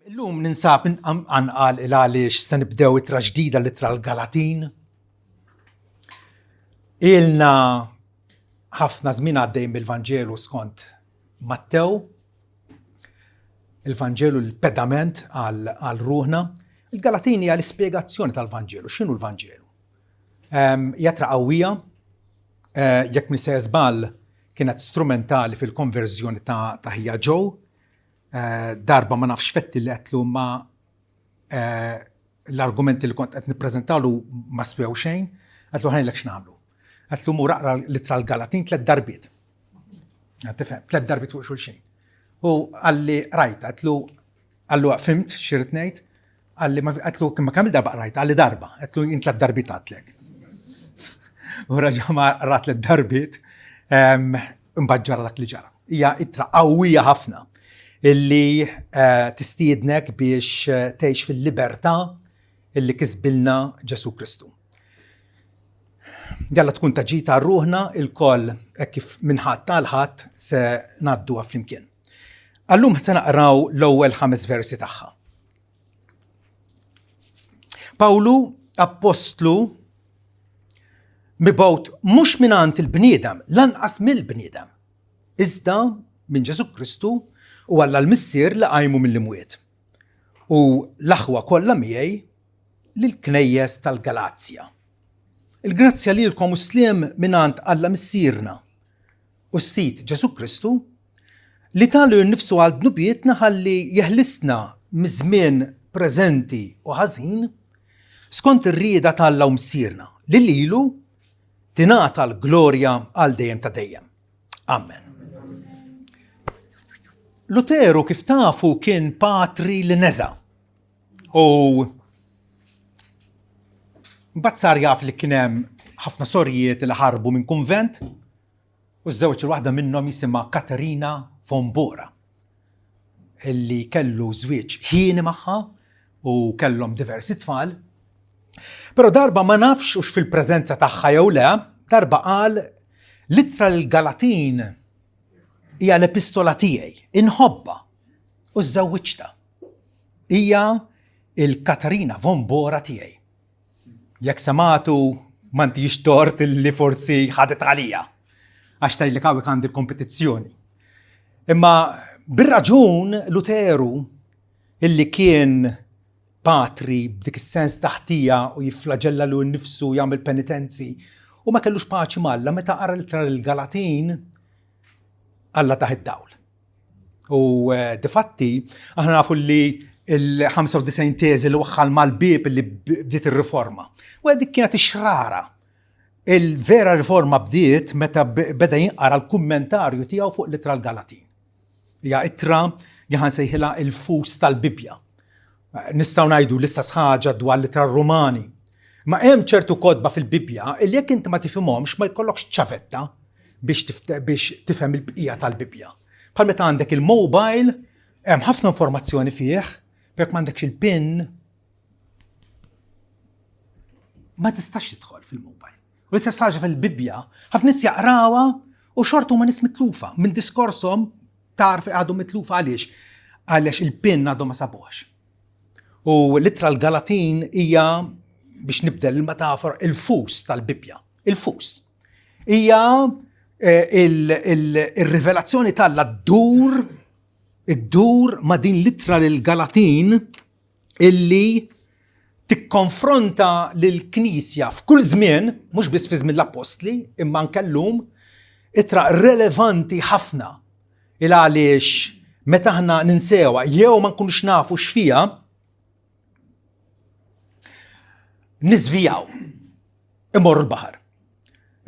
Illum ninsab anqal għaliex se nibdew itra ġdida l-itra l-Galatin. Ilna ħafna żmien għaddej mill-Vanġelu skont Mattew, il-Vanġelu l-pedament għal ruħna. Il-Galatin hija l-ispjegazzjoni tal-Vanġelu. X'inhu l-Vanġelu? Jatra qawwija, jekk mi se żball kienet strumentali fil-konverżjoni ta' Hija Ġew. Darba ma nafx fetti li għetlu ma l-argumenti li kont qed nippreżentalu ma spew xejn, għetlu ħanilek x'nagħmlu. Għetlu mu raqra l-ittra l-Galatin 3 darbiet. Tifhem, 3 darbiet fuq xulxejn. U għalli rajta, għallu fimt xirrit ngħid, għetlu ma kemm darba rajta, għalli darba, għetlu jien 3 darbiet għatlek. U raġa ma rat 3 darbiet, imbaġġara dak li ġara. Hija ittra qawwija ħafna illi tistiednek biex tgħix fil-libertà illi kisbilna Ġesu Kristu. Jalla tkun taġita ruħna il-koll kif minħadd tal-ħadd se ngħadduha flimkien. Allum se naqraw l-ewwel 5 versi tagħha. Pawlu apostlu mibgħut mhux mingħand il-bniedem, lanqas mill-bniedem, iżda minn Ġesu Kristu u għalla l-missier li qajmu mill-imwiet. U l-aħwa kollha miegħi lill-knejjes tal-Galazja. Il-grazzja lilkom u sliem mingħand Alla missierna u s-sit Ġesu Kristu li talu nnifsu għal dnubietna ħalli jeħlisna miż-żmien preżenti u ħażin skont ir-rieda ta' Alla u missierna li lilu tingħata l-glorja għal dejjem ta' dejjem. Amen. Luteru kif tafu kien patri li neża u mbagħad sar jaf li kien hemm ħafna sorjiet li ħarbu minn kunvent u żewġ il-waħda minnhom jisimha Katerina von Bora illi kellu żwieġ ħieni magħha u kellhom diversi tfal. Però darba ma nafx hux fil-preżenza tagħha jew le, darba qal l-ittra l-Galatin hija l-epistola tiegħi, inħobba u żżewwiġta. Hija il-Katarina von Bora tiegħi. Jekk sematu m'għandix tort li forsi ħadet għalija għax tgħidlek hawnhekk għandi l-kompetizzjoni. Imma bir-raġun Luteru illi kien patri b'dik is-sens taħtija u jifflaġella lu nnifsu jagħmel penitenzi u ma kellux paċi malla meta qara l-Galatin Alla taħ id-dawl. U difatti, aħna nafu li il-95 teżi li waħħal mal-bib li bdiet ir-riforma. U dik kienet ix-xrara. Il-vera riforma bdiet meta beda jinqara l-kummentarju tiegħu fuq l-ittra l-Galatin. Hija ittra jaħan sejħilha il-fus tal-Bibja. Nistgħu ngħidu l-istess ħaġa dwar l-ittra Rumani. Ma hemm ċertu kodba fil-Bibja li jekk inti ma tifhimhomx ma jkollokx ċavetta biex tifhem il-bqija tal-Bibja. Bħal meta għandek il-mobile, hemm ħafna informazzjoni fih, perk m'għandekx il-PIN ma tistax tidħol fil-mobile. U l-istess ħaġa fil-Bibja, ħafna nies jaqrawha u xortu ma nies mitlufa. Minn diskorshom tarf għadhom mitlufa għaliex il-PIN għadhom ma sabuhx. U l-ittra l-Galatin hija biex nibdel il-metafora il-fus tal-Bibja. Il-fus. Hija il-rivelazzjoni talla id-dur ma din l-ittra l-Galatin illi tikkonfronta lill-Knisja f'kull żmien, mhux biss fi żmien l-Apostli, imma anke llum, ittra relevanti ħafna il għaliex meta aħna ninsewha jew ma nkunux nafu x'fiha niżvijaw imorru l-baħar.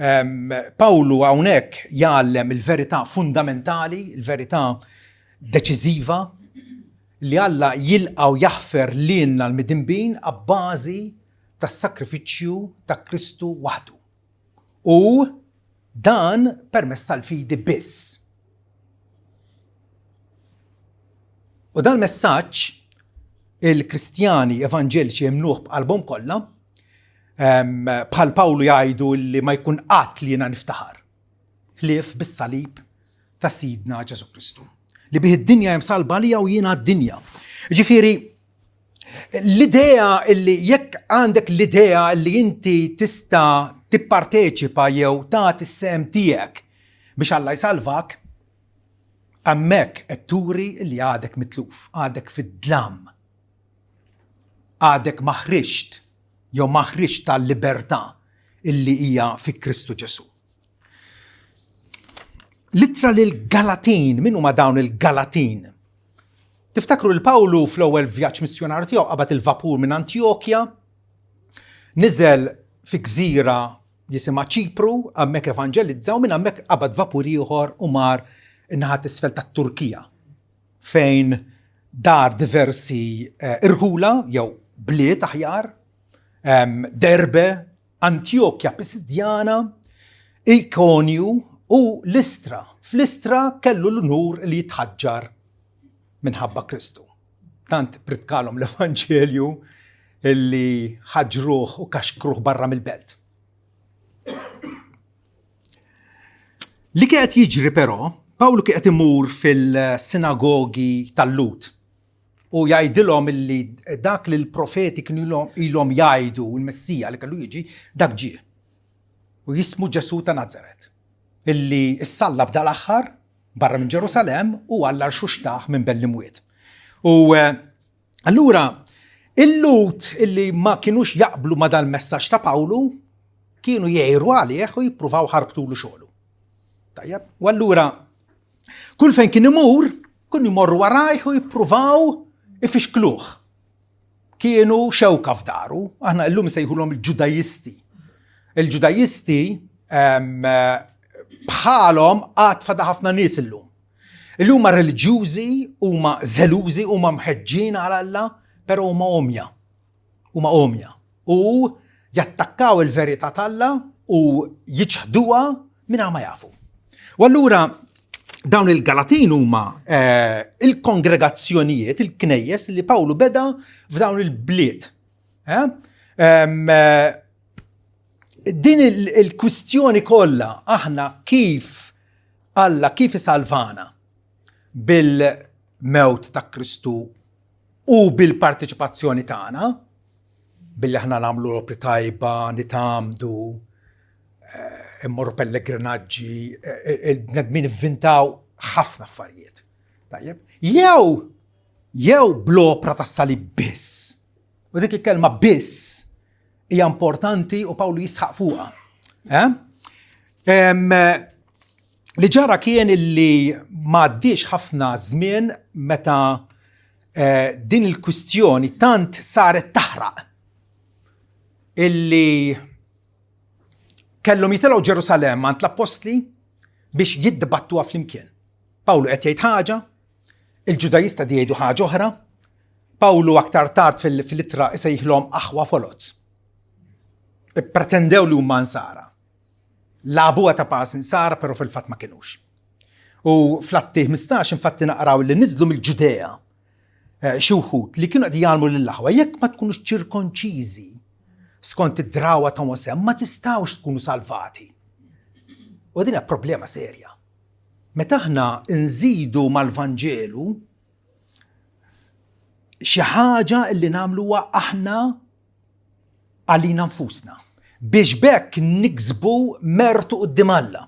Pawlu hawnhekk jgħallem il-verità fundamentali, il-verità deċiżiva li Alla jilqgħu jaħfer lilna l-midinbin abbażi tas-sakrifiċċju ta' Kristu waħdu. U dan permezz tal-fidi biss. U dan messaġġ il-Kristjani Evanġeliċi jemnuh b'qalbhom kollha bħal Pawlu jgħidu li ma jkun qatt li jiena niftaħar. Ħlief bis-salib ta' Sidna Ġesu Kristu. Li bih id-dinja hemm salba lija u jiena d-dinja. ġifiri, l-idea illi jekk għandek l-idea illi inti tista tipparteċipa jew tagħti is-sem tiegħek biex Alla jsalvak, hemmhekk qed turi li għadek mitluf, għadek fid-dlam, għadek maħriġt jew maħriġt tal-libertà illi hija fi Kristu Ġesu. Littra lil-Galatin, min huma dawn il-Galatin? Tiftakru l-Pawlu fl-ewwel vjaġġ missjonarju tiegħu qabad il-vapur minn Antjokja, niżel fi gżira jisimha Ċipru, hemmhekk evanġelizzaw, minn hemmhekk qabad vapur ieħor u mar in-naħa t'isfel tat-Turkija, fejn dar diversi irħula jew bliet aħjar, Derbe, Antjokja Pisidjana, Ikonju u Listra. F'Listra kellu l-nur li jitħaġġar minħabba Kristu. Tant pritkalhom l-Evanġelju illi ħaġruh u kaxkruh barra mill-belt. Li kienet jiġri però, Pawlu kienet imur fil-sinagogi tal-Lut u jgħidilhom illi dak li l-profeti kienu ilhom jgħidu l-Messija li kellu jiġi dak ġie. U jismu Ġesu ta' Nazaret, illi issalla b'da l-aħħar barra minn Ġerusalem u għallar xuxtaħ minn Bellimwiet. U allura il-Lut illi ma kienux jaqblu ma dal-messaġġ ta' Pawlu kienu jgħiru għalih u jippruvaw ħarbtulu xogħlu. Tajjeb, u allura kull fejn kien imur, kun jmorru warajh u jippruvaw ifixkluh. Kienu xewka f'daru, aħna llum sejħulhom il-Ġudajisti. Il-Ġudajisti bħalhom qatt fada ħafna nies illum. Illum huma reliġjużi, huma żelużi, huma mħeġġin għal Alla, però huma omja. Huma omja. U jattakkaw il-verità tal-Alla u jiġħduha mingħajr ma jafu. U allura dawn il-Galatin huma il-kongregazzjonijiet, il-knejjes li Pawlu beda f'dawn il-bliet. Din il-kwistjoni kollha aħna kif Alla kif isalvana bil-mewt ta' Kristu u bil-parteċipazzjoni tagħna, billi aħna nagħmlu opri tajba, nitamdu, immorru pellegrinaġġi, il-bnedmin ivvintaw ħafna affarijiet. Tajjeb? Jew bl-opra tas-salib biss. U dik il-kelma biss hija importanti u Pawlu jisħaq fuqha. Li ġara kien illi ma għaddiex ħafna żmien meta din il-kwistjoni tant saret taħraq illi kellhom jitilgħu Ġerusalem għand l-Apostli biex jiddibattuha flimkien. Pawlu qed jgħid ħaġa, il-Ġudajista di jgħidu ħaġa oħra, Pawlu aktar tard fil-ittra isejħilhom aħwa foloz. Pretendew li huma nsara. Labuha ta' pass insara, però fil-fatt ma kinux. U fl-Atti 15 infatti naqraw li niżlu mill-Ġudea xi wħud li kienu qed jgħalmu lill-aħwa, jekk ma tkunux ċirkonċiżi skont id-drawa ta' Mosè, ma tistgħux tkunu salvati. U din hija problema serja. Meta aħna nżidu mal-Vanġelu xi ħaġa li nagħmluha aħna għalina nfusna biex bekk niksbu mertu quddiem Alla.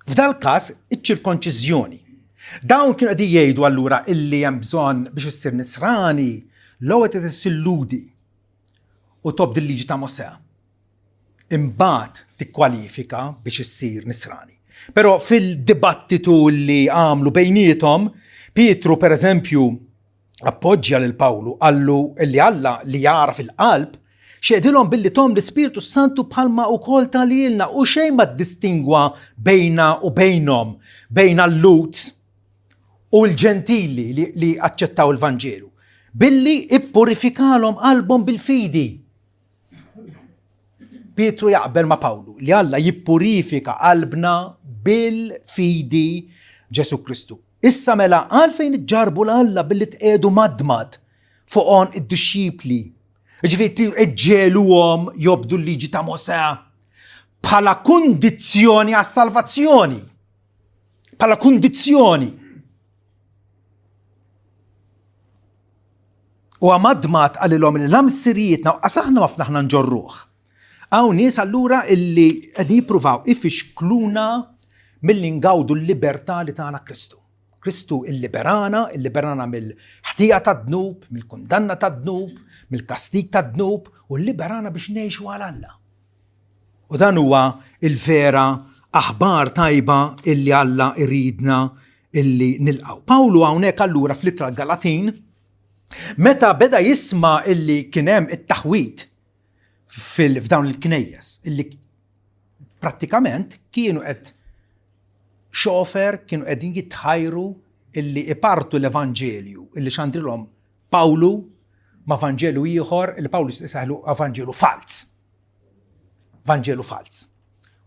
F'dal każ iċ-ċirkonċiżjoni. Dawn kienu qegħdin jgħidu allura illi hemm bżonn biex issir nisrani l-ewwel qed issilludi u tobdi l-liġi ta' Mosè. Imbagħad tikkwalifika biex issir nisrani. Però fil-dibattitu li għamlu bejniethom, Pietru pereżempju appoġġja lil Pawlu għallu li Alla li jara fil-qalb xeħdilhom billi tom l-Ispiritu Santu bħalma wkoll talilna u xejn ma ddistingwa bejna u bejnhom, bejn l-Lut u l-Ġentili li aċċettaw il-Vanġelu, billi ippurifikalhom qalbhom bil-fidi. Pietru jaqbel ma' Pawlu li Alla jippurifika qalbna bil-fidi Ġesu Kristu. Issa mela għalfejn iġġarbu l-Alla billi tqedu madmad fuqhom id-dixxipli. Ġifieri iġġeluhom jobdu l-liġi ta' Mosè bħala kundizzjoni għas-salvazzjoni. Bħala kundizzjoni. u għamadmat għallilom li lam sirietna u għasaħna mafnaħna nġorruħ. Għaw nies allura illi għedin jipruvaw ifixkluna mill-li ngawdu l-libertà li tagħna Kristu. Kristu il-liberana mill-ħtija ta' dnub, mill-kundanna ta' dnub, mill-kastik ta' dnub u l-liberana biex ngħixu għal Alla. U dan huwa il-vera aħbar tajba illi Alla iridna illi nilqaw. Pawlu hawnhekk allura fl-Ittra Galatin meta beda jisma' illi kien hemm it-taħwit f'dawn il-knejjes illi prattikament kienu qed xofer kienu qegħdin jitħajru illi ipartu l-Evanġelju illi xandrilhom Pawlu ma' Evanġelju ieħor illi Pawlu jissaħlu Evanġelju fals. Evanġelju fals.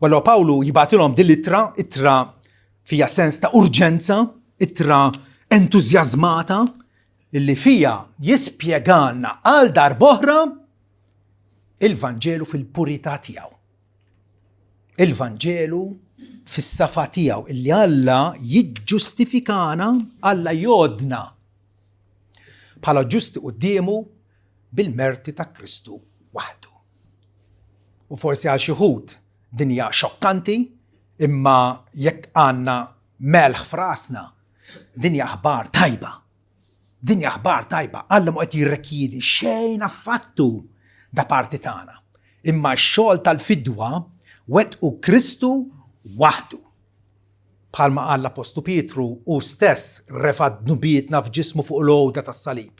Wallu Pawlu jibatilhom din ittra fija sens ta' urġenza, ittra entużjażmata illi fija jispjegalna għal darb'oħra il-Vanġelu fil-purità tiegħu. Il-Vanġelu fis-safa tiegħu illi Alla jiġġustifikana, Alla jodna bħala ġusti qudiemu bil-merti ta' Kristu waħdu. U forsi għal xi ħud din hija xokkanti, imma jekk għandna melħ frasna din hija aħbar tajba. Din hija aħbar tajba. Alla ma qed jirrekjedi xejn affattu da parti tagħna. Imma x-xogħol tal-fidwa wettqu Kristu waħdu. Bħalma qal l-Apostu Pietru u stess refa' dnubietna f'ġismu fuq l-għowda tas-salib.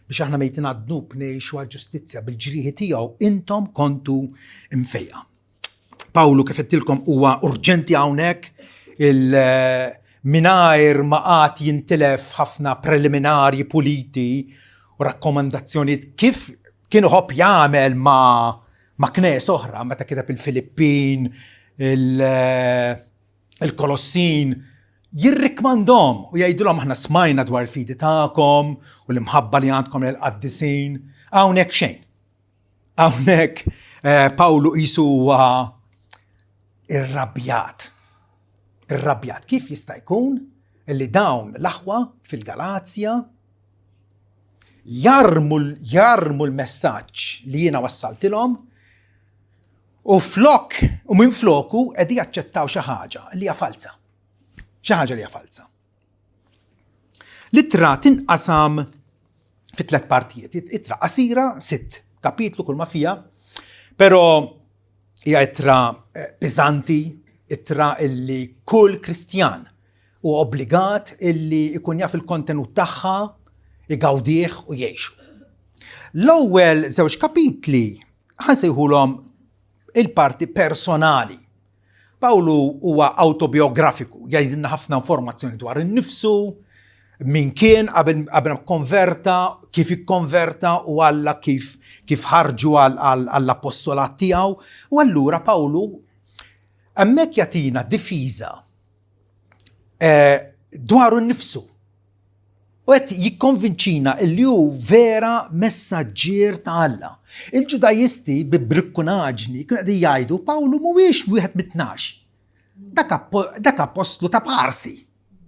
Biex aħna mejtin għad-dnub ngħixu għall-ġustizzja bil-ġrieħi tiegħu intom kontu imfejja. Pawlu kif qedtilkom huwa urġenti hawnhekk mingħajr ma qatt jintilef ħafna preliminarji puliti u rakkomandazzjonijiet kif kienu ħobb jagħmel ma' knies oħra meta kiteb il-Filippin, il-Kolossin, jirrikmandhom u jgħidulhom aħna smajna dwar il-fidi tagħkom u l-imħabba li għandkom lill-qaddisin. Hawnhekk xejn. Hawnhekk Pawlu qisu huwa irrabjat. Irrabjat. Kif jista' jkun illi dawn l-aħwa fil-Galazja jarmu l-messaġġ li jiena wassaltilhom u minn floku qegħdin jaċċettaw xi ħaġa li hija falsa. Xi ħaġa li hija falsa. L-ittra tinqasam fi 3 partijiet. Ittra qasira 6 kapitlu kull ma fija, però hija ittra peżanti, ittra illi kull Kristjan u obbligat illi ikun jaf il-kontenut tagħha, igawdih u jgħixu. L-ewwel 2 kapitli ħansejħulhom il-parti personali. Pawlu huwa autobiografiku, jgħidilna ħafna informazzjoni dwar innifsu, min kien qabel konverta, kif ikkonverta u Alla kif ħarġu għall-apostolat tiegħu. U allura Pawlu hemmhekk jagħtina difiża dwar innifsu. U qed jikkonvinċina li hu vera messaġġier ta' Alla. Il-Ġudajisti bi brikkunaġni kienu qegħdin jgħidu Pawlu mhuwiex wieħed mit-12. Dak apostlu ta' parsi.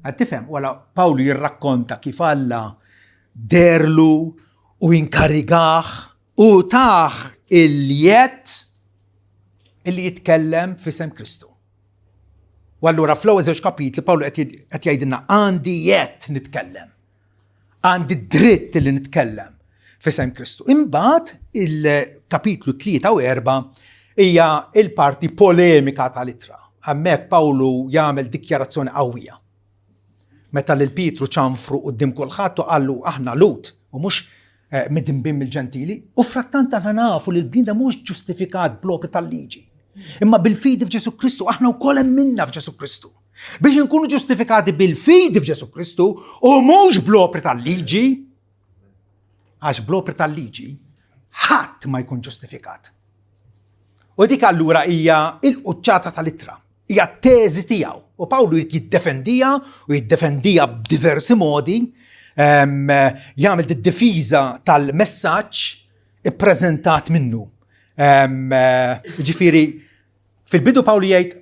Qed tifhem, wara Pawlu jirrakkonta kif Alla derlu u inkarigah u taħ il-jett illi jitkellem f'isem Kristu. U allura fl-ewwel 2 kapitli Pawlu qed jgħidilna għandi jett nitkellem. Għandi dritt li nitkellem f'isem Kristu. Imbagħad il-kapitlu 3 u 4 hija il-parti polemika tal-ittra. Hemmhekk Pawlu jagħmel dikjarazzjoni qawwija. Meta lil Pietru ċanfru quddiem kulħadd u qallu aħna Lut u mhux midinbin mill-ġentili, u frattant aħna nafu li l-bniedem mhux ġustifikat bl-opri tal-liġi. Imma bil-fidi f'Ġesu Kristu aħna wkoll minna f'Ġesu Kristu. Biex nkunu ġustifikati bil-fidi f'Ġesu Kristu u mhux bl-opri tal-liġi, għax bl-opri tal-liġi ħadd ma jkun ġustifikat. U dik allura hija l-quċċata tal-ittra, hija t-teżi tiegħu. U Pawlu jiddefendija u jiddefendija b'diversi modi, jagħmel id-difiża tal-messaġġ ippreżentat minnu. Ġifieri fil-bidu Pawlu jgħid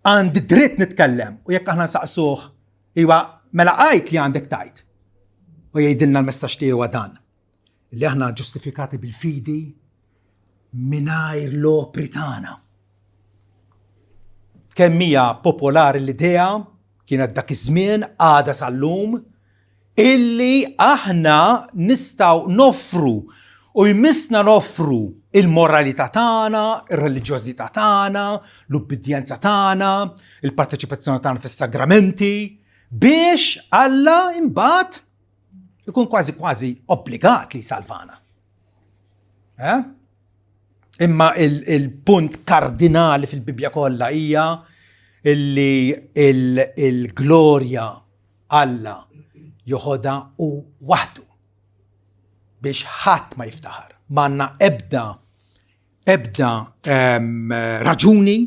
għandi dritt nitkellem u jekk aħna nsaqsuh iwa mela qajt li għandek tajt. U jgħidilna l-messaġġ tiegħu dan. اللي احنا ġustifikati bil-fidi mingħajr l-opri tagħna. Kemm hija popolari l-idea kienet dak iż-żmien għada sal-lum illi aħna nistgħu noffru u jmissna noffru il-moralità tagħna, ir-reliġjożità tagħna, l-ubbidjenza tagħna, il-parteċipazzjoni tagħna fis-sagramenti biex Alla imbagħad ikun kważi obbligat li salvana. Imma il-punt kardinali fil-Bibja kollha hija illi il-glorja Alla joħodha u waħdu biex ħadd ma jiftaħar. M'għandna ebda raġuni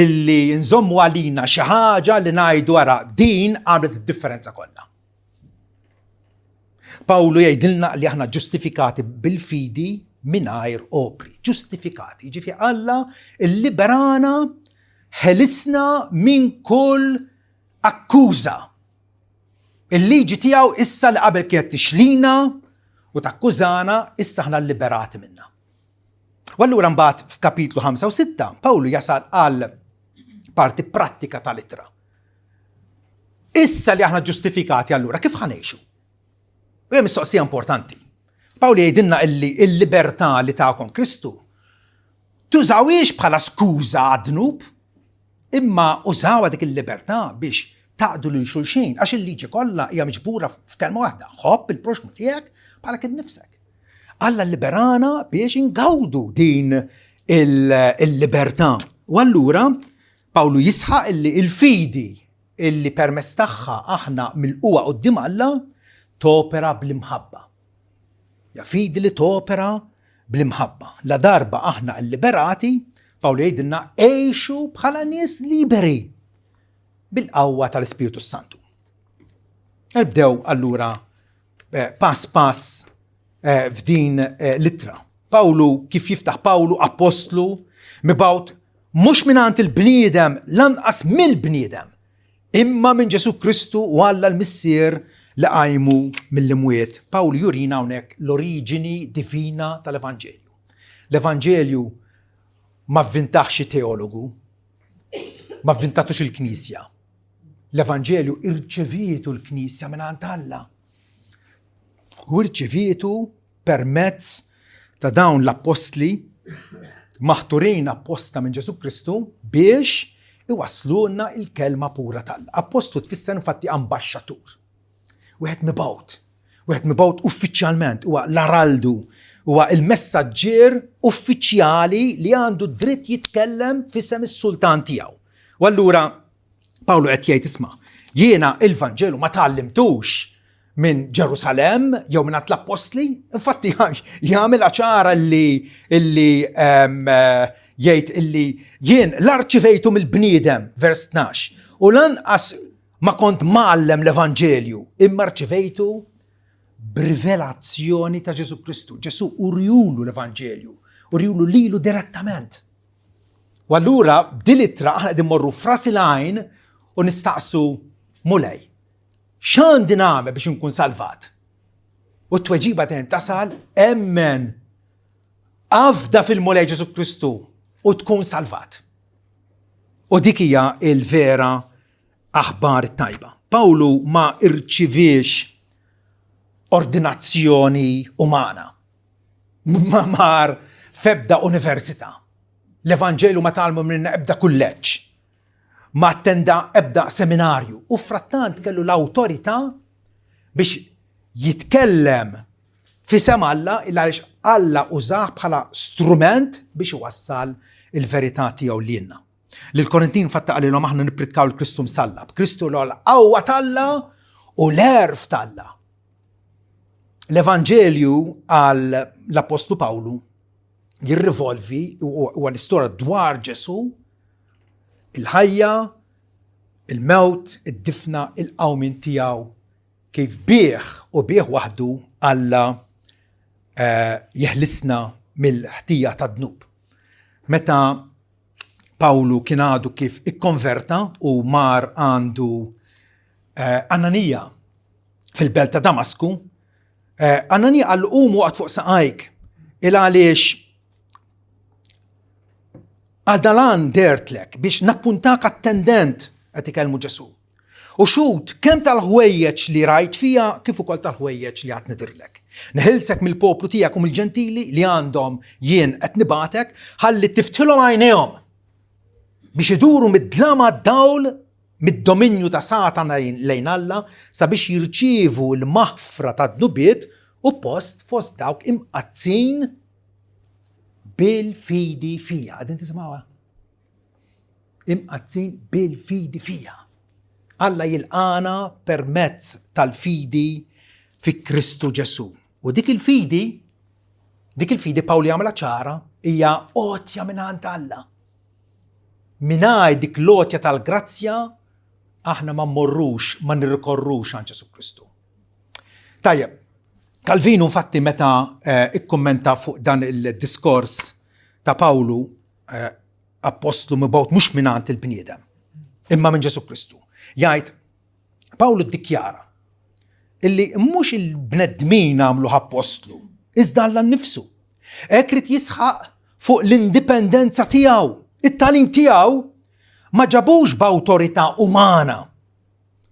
illi nżommu għalina xi ħaġa li ngħidu wara din għamlet id-differenza kollha. Pawlu jgħidilna li aħna ġustifikati bil-fidi mingħajr opri. Ġustifikati, ġifi Alla il-liberana ħelisna minn kull akkuża. Il-liġi tiegħu issa li qabel kienet tixlina u takkużana issa aħna liberati minnha. U allura mbagħad f'kapitlu 5 u 6 Pawlu jasal għal parti prattika tal-ittra. Issa li aħna ġustifikati allura kif ħanejxu? U hija mistoqsija importanti. Pawlu jgħidilna illi l-libertà li tagħkom Kristu tużawiex bħala skuża għad-dnub, imma użawha dik il-libertà biex taqdu lil xulxin għax il-liġi kollha hija miġbura f'kelma waħda. Ħobb il-proxmu tiegħek bħala kien nifsek. Alla liberana biex ingawdu din il-libertà. U allura Pawlu jisħaq illi il-fidi illi permess tagħha aħna mill-qwa quddiem Alla topera bl-imħabba. Ja fidi li topera bl-imħabba. La darba aħna liberati, Pawlu jgħidilna għejxu bħala nies liberi bil-qawwa tal-Ispiritu Santu. Nibdew allura pass f'din l-ittra. Pawlu kif jiftaħ Pawlu apostlu mibgħut mhux mingħand il-bniedem lanqas mill-bniedem imma minn Ġesu Kristu u Alla l-Missier li qajmu mill-imwiet. Pawlu jurina hawnhekk l-oriġini divina tal-Evanġelju. L-Evanġelju ma vvintax teologu, ma vvintatux il-Knisja. L-Evanġelju irċevietu l-Knisja mingħand Alla. U irċevietu permezz ta' dawn l-apostli maħturin apposta minn Ġesu Kristu biex iwasluna il-kelma pura tal. Apostlu tfisser infatti ambaxxatur. Wieħed mibgħut uffiċjalment huwa l-araldu, huwa il-messaġġier uffiċjali li għandu dritt jitkellem f'isem is-sultan tiegħu. U allura Pawlu qed jgħid isma' jiena il-Vanġelu ma tallimtux minn Ġerusalem jew minn l-apostli, infatti jagħmel ċara illi jgħid illi jien l-arċivejtu mill-bniedem, vers 12, u lanqas ma kont mgħallem l-Evanġelju, imma rċivejtu b'rivelazzjoni ta' Ġesu Kristu. Ġesu urjulu l-Evanġelju, urjulu lilu direttament. U allura b'dil-ittra aħna qegħdin morru frasilajn u nistaqsu mulej. X'għandi nagħmel biex inkun salvat? U t-tweġiba tasal emmen afda fil-mulej Ġesu Kristu u tkun salvat. U dik hija il-vera aħbar tajba. Pawlu ma irċiviex ordinazzjoni umana. Ma mar f'ebda università. L-Evanġelu ma talmu minn ebda kulleġġ. Ma attenda ebda seminarju. U frattant kellu l-awtorità biex jitkellem fisem Alla għaliex Alla użah bħala strument biex iwassal il-verità tiegħu lilna. Lil-Korintin fatta qalilhom aħna nippritkaw il-Kristu msallab. Kristu l-qawwa tal-Alla u l-erf tal-Alla. L-Evanġelju għal l-Apostlu Pawlu jirrivolvi u l-istorja dwar Ġesu, il-ħajja, il-mewt, id-difna, il-qawmin tiegħu kif bih u bih waħdu Alla jeħlisna mill-ħtija tad-dnub. Meta Pawlu kien għadu kif ikkonverta u mar għandu Ananija fil-belt ta' Damasku, Anania għal waqt fuq saqajk għaliex għadalan dertlek biex nappuntak attendent qed ikellmu Ġesu. U xut, kemm tal-ħwejjeġ li rajt fija kif ukoll tal-ħwejjeġ li għad nidirlek. Neħilsek mill-poplu tiegħek u mill-ġentili li għandhom jien qed nibatek ħalli tiftilhom għajnejhom biex iduru mid-dlama d-dawl mid-dominju ta' Satan lejn Alla sabiex jirċievu l-maħfra ta' dnubiet u post fost dawk imqazzin bil-fidi fija. Għadin tisimgħuha? Imqazzin bil-fidi fija. Alla jilqana permezz tal-fidi fi Kristu Ġesu. U dik il-fidi Pawli jagħmilha ċara hija għotja mingħand Alla. Mingħajr dik l-għotja tal-grazzja aħna ma mmorrux, ma nirrikorrux għand Ġesu Kristu. Tajjeb, Calvino infatti meta ikkommenta fuq dan il-diskors ta' Pawlu apostlu mibgħut mhux mingħand il-bniedem, imma minn Ġesu Kristu. Jgħid, Pawlu ddikjara illi mhux il-bnedmin għamlu apostlu, iżda Alla nnifsu. Hekk rid jisħaq fuq l-indipendenza tiegħu. It-tagħlim tiegħu ma ġabux b'awtorità umana.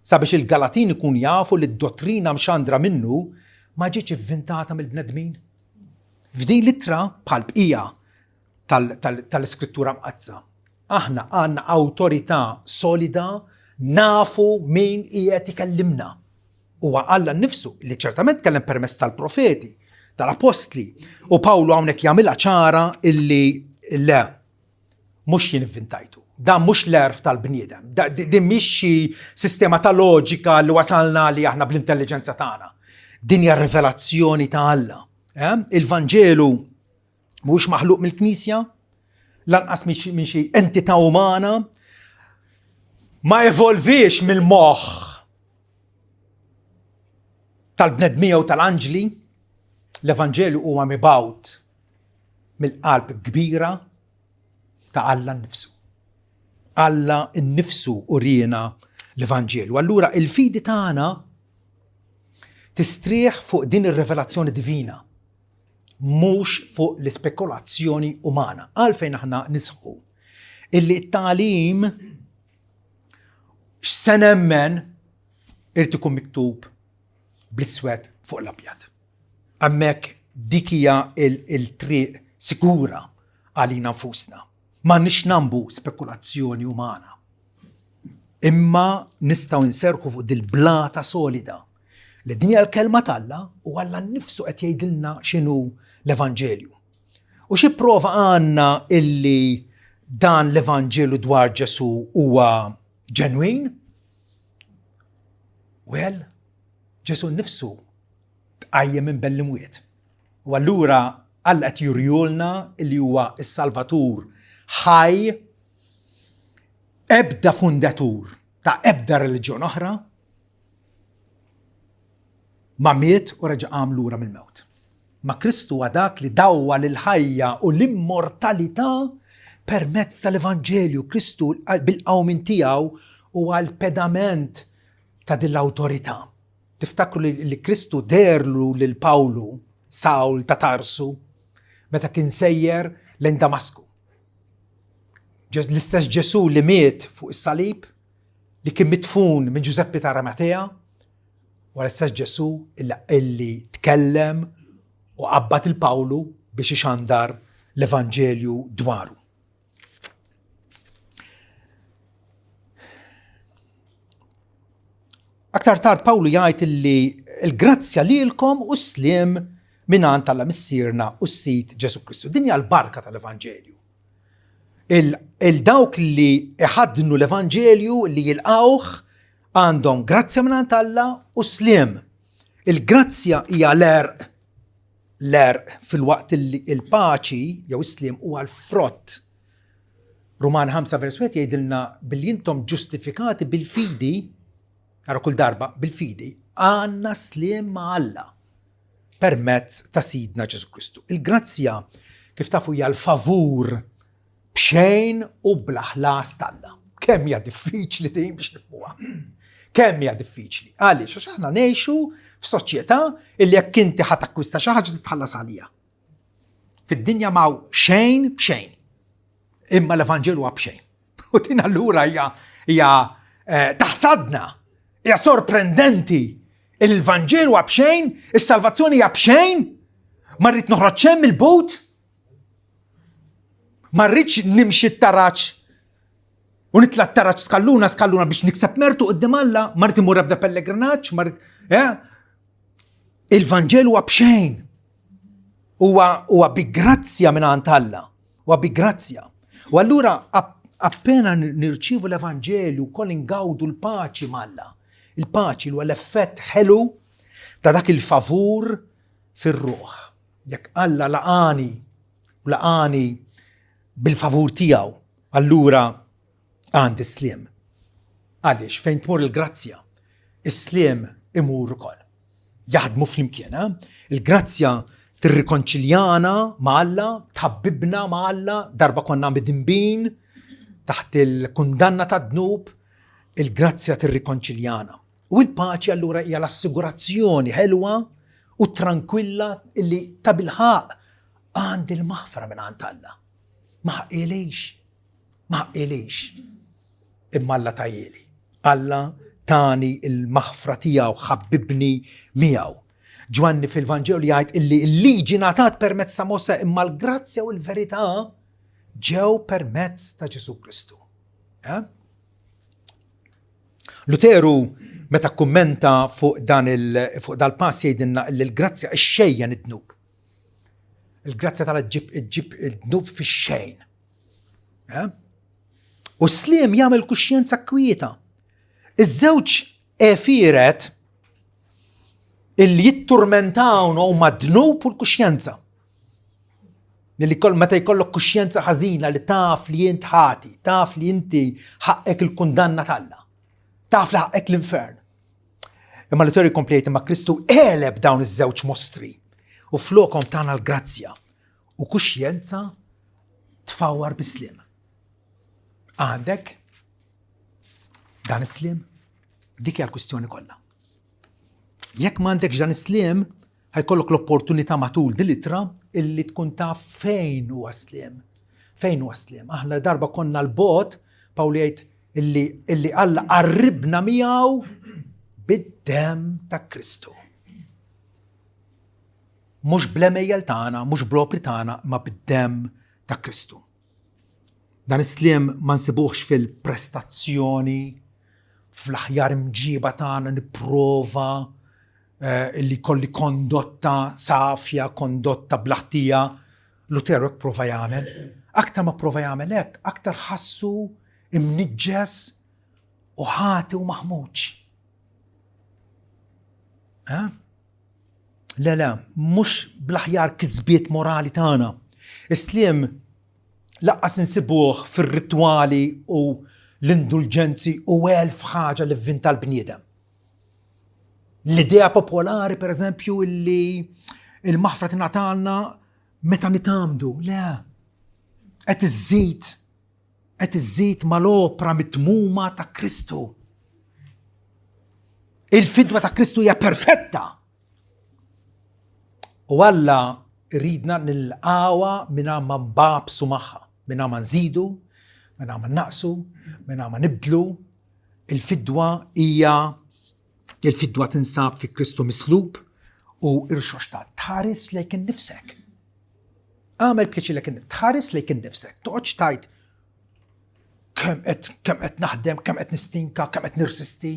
Sabiex il-Galatin ikun jafu li d-dottrina mxandra minnu ma ġietx ivvintata mill-bnedmin. F'din littra bħal bqija tal-iskrittura mqazza. Aħna għandna awtorità solida nafu min qiegħed ikellimna. Huwa Alla nnifsu li ċertament kellem permezz tal-profeti, tal-apostli, u Pawlu hawnhekk jagħmilha ċara illi le mhux jien ivvintajtu. Dan mhux l-erf tal-bniedem. Din mhix xi sistema ta' loġika li wasalna li aħna bl-intelligenza tagħna. Din hija rivelazzjoni ta' Alla. Il-Vanġelu mhuwiex maħluq mill-Knisja, lanqas minn xi entità umana, ma evolvix mill-moħħ tal-bnedmija u tal-anġli. L-Evanġelju huwa mibgħut mill-qalb kbira ta' Alla nnifsu. Alla nnifsu urina l-Evanġelju. Allura il-fidi tagħna tistrieħ fuq din ir-revelazzjoni divina, mhux fuq l-ispekulazzjoni umana. Għalfejn aħna nisħu illi t-tagħlim x'se nemmen irid ikun miktub bl-iswed fuq l-abjad. Hemmhekk dik hija il-triq sikura għalina nfusna. Ma nix nambu spekulazzjoni umana. Imma nistgħu nserħu fuq dil-blata solida li din hija l-kelma t'Alla u Alla nnifsu qed jgħidilna x'inhu l-Evanġelju. U xi prova għandna illi dan l-Evanġelju dwar Ġesu huwa ġenwin? Well, Ġesu nnifsu tqajjem minn bejn l-imwiet. U allura Alla qed jurjulna li huwa s-Salvatur ħaj, ebda fundatur ta' ebda reliġjon oħra ma miet u reġa' qam lura mill-mewt. Ma Kristu huwa dak li dawwa lill-ħajja u l-immortalità permezz tal-Evanġelju. Kristu bil-qawmin tiegħu huwa l-pedament ta' din l-awtorità. Tiftakru li Kristu derlu lil Pawlu Sawl ta' Tarsu meta kien sejjer lejn Damasku. L-istess Ġesu li miet fuq is-salib, li kien mitfun minn Ġuseppi ta' Arimatea, u l-istess Ġesu illi tkellem u qabbat il-Pawlu biex ixandar l-Evanġelju dwaru. Aktar tard Pawlu jgħid illi l-grazzja lilkom u sliem mingħand Alla missierna u s-Sid Ġesu Kristu. Din hija l-barka tal-Evanġelju. Il-dawk li iħaddnu l-Evanġelju li jilqawh għandhom grazzja mingħand Alla u sliem. Il-grazzja hija l-erq fil-waqt li il-paċi jew sliem huwa l-frott. Ruman 5 vers 1 jgħidilna billi intom ġustifikati bil-fidi, ara kull darba bil-fidi, għandna sliem ma' Alla permezz ta' Sidna Ġesu Kristu. Il-grazzja kif tafu hija l-favur b'xejn u bl-ħlas t'Alla. Kemm hija diffiċli din biex nifhmuha. kemm hija diffiċli. Għaliex għax aħna ngħixu f'soċjetà illi jekk inti ħatakkwista xi ħaġa titħallas għaliha. Fid-dinja ma' xejn b'xejn. Imma l-Evanġelu huwa b'xejn. U din allura hija taħsadna, hija sorprendenti. Il-Evanġelu huwa b'xejn, is-salvazzjoni hija b'xejn. Ma rrid noħroġ hemm il-bowt. Ma rridx nimxi t-taraċ u nitla t-taraċ skalluna biex nikseb mertu qudiem Alla, ma rrid imur ebda pellegrinaġġ, ma rrid il-Vanġelu huwa b'xejn. Huwa bi grazzja mingħand Alla, huwa bi grazzja. U allura appena nirċievu l-Evanġelju wkoll ingawdu l-paċi m'Alla. Il-paċi huwa l-effett ħelu ta' dak il-favur fir-ruħ. Jekk Alla laqani bil-favur tiegħu, allura għandi sliem. Għaliex fejn tmur il-grazzja, is-sliem imur ukoll. Jaħdmu flimkien, il-grazzja tirrikonċiljana ma' Alla, tħabbibna ma' Alla, darba konna midinbin taħt il-kundanna tad-dnub, il-grazzja tirrikonċiljana. U l-paċi allura hija l-assigurazzjoni ħelwa u tranquilla illi ta' bilħaq għandi l-maħfra minn Alla. Ma ħaqilix. Imma Alla tajjeli. Alla tani il-maħfra tiegħu ħabbibni miegħu. Ġwanni fil-Vanġelu jgħid illi l-liġi ngħatat permezz ta' Mosè imma l-grazzja u l-verità ġew permezz ta' Ġesu Kristu. Luteru meta kummenta fuq dal-pass jgħidilna li l-grazzja x-xejjen id-dnub. Il-grazzja tal-ġib id-dnub fix-xejn. U s-sliem jagħmel kuxjenza kwieta. Iż-żewġ efiret illi jitturmentawna huma d-dnub u l-kuxjenza. Meta jkollok kuxjenza ħażina li taf li int ħati, taf li inti ħaqqek il-kundanna tal-Alla, taf li ħaqqek l-infern. Imma Luteru jkompli ma' Kristu qeleb dawn iż-żewġ mostri u flokhom tagħna l-grazzja u kuxjenza tfawwar bis-sliem. Għandek dan is-sliem, dik hija l-kwistjoni kollha. Jekk m'għandekx dan is-sliem, ħajkollok l-opportunità matul dil-ittra illi tkun taf fejn huwa sliem. Fejn huwa sliem. Aħna darba konna l-bot, Pawli jgħid illi Alla qarribna miegħu bid-dem ta' Kristu. Mhux bl-emejjel tagħna, mhux bl-opri tagħna, ma bid-dem ta' Kristu. Dan is-sliem ma nsibuhx fil-prestazzjoni, fl-aħjar imġiba tagħna nipprova illi kolli kondotta safja, kondotta blaħtija. Luteru hekk prova jagħmel. Aktar ma prova jagħmel hekk, aktar ħassu imniġġes u ħati u maħmuġ. Le, mhux bl-aħjar kisbiet morali tagħna. Is-sliem laqqas insibuh fir-ritwali u l-indulġenzi u elf ħaġa li vvinta l-bniedem. L-idea popolari, per eżempju, illi il-maħfra tingħatalna meta nitamdu, le. Qed iżżid mal-opra mitmuma ta' Kristu. Il-fidwa ta' Kristu hija perfetta. U Alla ridna nilqawha mingħajr ma nbabsu magħha, mingħajr ma nżidu, mingħajr ma naqsu, mingħajr ma nibdlu. Il-fidwa tinsab fi Kristu mislub u irxoxtat. Tħares lejk innifsek. Għamel pjaċi lejk innifsek. Tħares lejk innifsek. Toqgħodx tajt kemm qed naħdem, kemm qed nistinka, kemm qed nirsisti.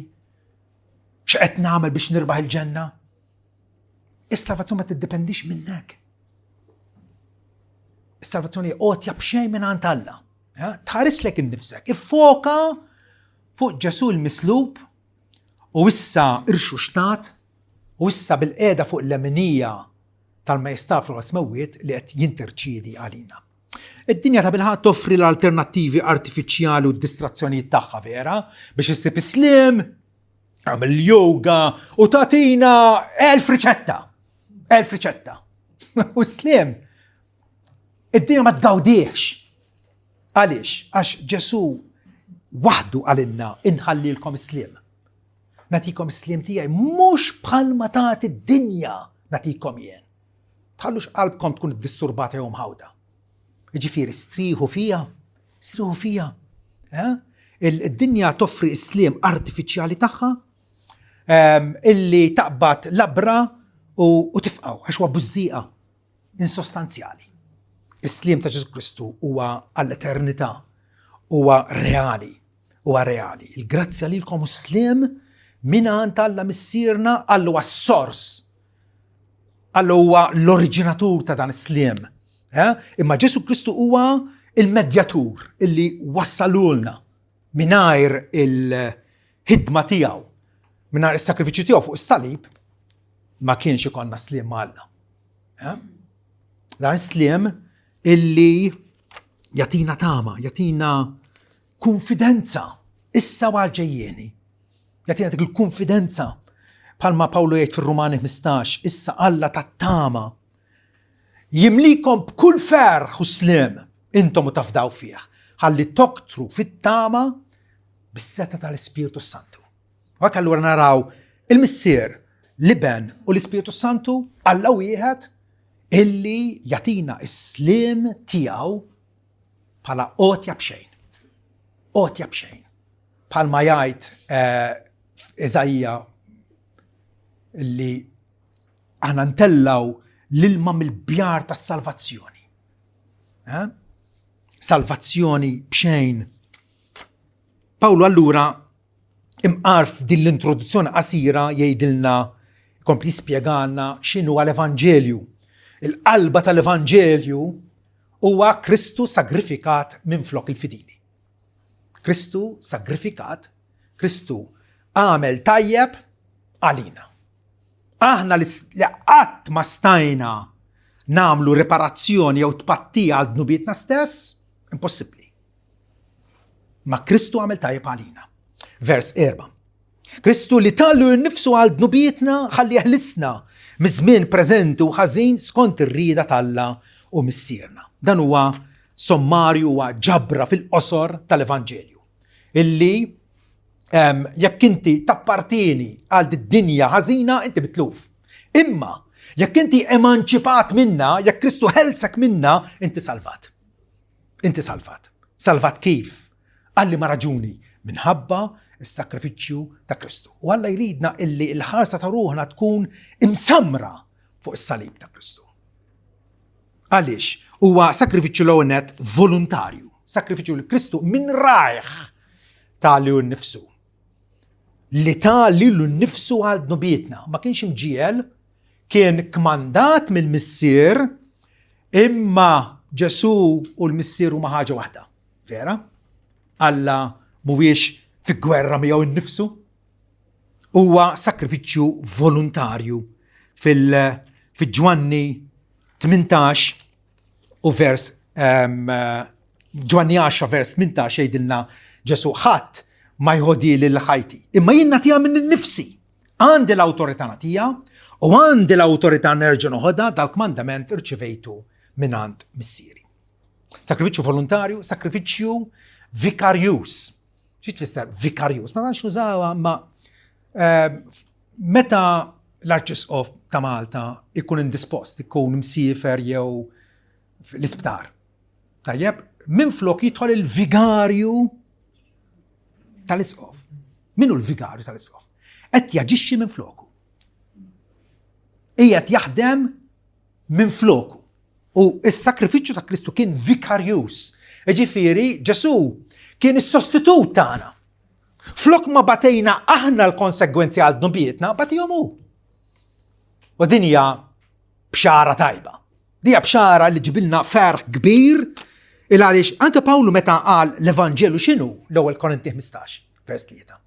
X'qed nagħmel biex nirbaħ il-ġenna. Is-salvazzjoni ma tiddependix minnek. Is-salvazzjoni qotja b'xejn mingħand Alla. Tħares lejk innifsek. Iffoka fuq Ġesu l-mislub u issa irxu xtat u issa bil-qiegħda fuq l-eminija tal-Majestà fl-Qasmewwiet li qed jinterċiedi għalina. Id-dinja ta' bilħaq toffri l-alternattivi artifiċjali u d-distrazzjonijiet tagħha vera biex issib is-sliem, għamel yoga u tagħtina 1000 riċetta. 1000 riċetta. U s-sliem id-dinja ma tgawdiex. Għaliex? Għax Ġesu waħdu għalinna inħallilkom is-sliem. natikom slim tiegħi mhux bħalma tagħti d-dinja natikom jien. Tħallux qalbkom tkun iddisturbata jew mħawda. Jiġifieri striħu fija. Il-dinja toffri slim artifiċjali tagħha illi taqbad labra u tifqaw għax huwa bużżieqa insostanzjali. Is-slim ta' Ġesu Kristu huwa għall-eternità, huwa reali. Il-grazzja lilkom u slim minant Alla missierna Alla huwa s-sors. Alla huwa l-oriġinatur ta' dan is-slim. Imma Ġesu Kristu huwa il-medjatur illi wassalulna mingħajr il-ħidma tiegħu, mingħajr is-sakrifiċċju tiegħu fuq is-salib ma kienx ikollna slim ma' Alla. Dan is-slim illi jatina tama, jatina konfidenza issa għal ġejjieni. Jatina dik il-konfidenza bħalma Pawlu jgħid fir-Rumani 15, issa Alla tat-tama jimlikom b'kull ferħ u slim intom u tafdaw fih, ħalli toktru fit-tama bis-seta tal-Ispiritu Santu. U hekk allura naraw il-missier l-Iben u l-Ispiritu Santu Alla wieħed illi jatina is-slim tiegħu bħala qotja b'xejn. Bħalma jgħid Eżajja illi aħna ntellaw l-ilma mill-bjar tas-salvazzjoni. Salvazzjoni b'xejn. Pawlu allura imqarf din l-introduzzjoni qasira jgħidilna, jkompli jispjegalna x'inhu l-Evanġelju. Il-qalba tal-Evanġelju huwa Kristu sagrifikat minflok il-fidili. Kristu sagrifikat, Kristu għamel tajjeb għalina. Aħna li qatt ma stajna namlu riparazzjoni jew tpattija għal dnubietna stess, impossibbli. Ma Kristu għamel tajjeb għalina. Vers 4. Kristu li tallu nnifsu għal dnubietna ħalli jeħlisna miż-żmien preżenti u ħażin skont ir-rieda tal-Alla u missierna. Dan huwa sommarju huwa ġabra fil-qosor tal-Evanġelju. Illi jekk inti tappartieni għal dinja ħażina inti bitluf. Imma jekk inti emanċipat minna, jekk Kristu ħelsek minna, inti salvat. Salvat kif? Għalli ma raġuni minħabba is-sakrifiċċju ta' Kristu. U Alla jridna illi l-ħarsa ta' ruħna tkun imsamra fuq is-salib ta' Kristu. Għaliex huwa sakrifiċċju l-ewwel volontarju. Sakrifiċċju li Kristu minn rajħ tali nnifsu. Li tali nnifsu għal dnubietna. Ma kienx imġiel, kien kmandat mill-missier, imma Ġesu u l-missier huma ħaġa waħda. Vera? Alla mhuwiex fi gwerra miegħu nnifsu. Huwa sakrifiċċju volontarju fil-Ġwanni 18 u vers Ġwanni 10 vers 18 jgħidilna Ġesu ħadd ma jħoddi lil ħajti. Imma jien nagħtiha minn innifsi. Għandi l-awtorità nagħtiha u għandi l-awtorità nerġa' noħodha dal-kmandament irċivejtu minant missieri. Sakrifiċċju volontarju, sakrifiċċju vikarjus. Xi tfisser vikarjus? Ma tantx nużawha, ma meta l-Arċisqof ta' Malta ikun indispost, ikun msiefer jew l-isptar. Tajjeb, minflok jidħol il-vigarju tal-isqof. Minu l-vigarju tal-isqof? Qed jaġixxi minn floku. Qiegħed jaħdem minn floku. U s-sakrifiċċju ta' Kristu kien vikarjus. Ġifieri Ġesu kien is-sostitut tagħna. Flok ma batejna aħna l-konsegwenzi għal dnubietna, batihom hu. U din hija bxara tajba. Dija bxara li ġibilna ferħ kbir il għaliex anke Pawlu meta qal l-Evanġelu x'inhu l-ewwel Korinti 15, vers 3.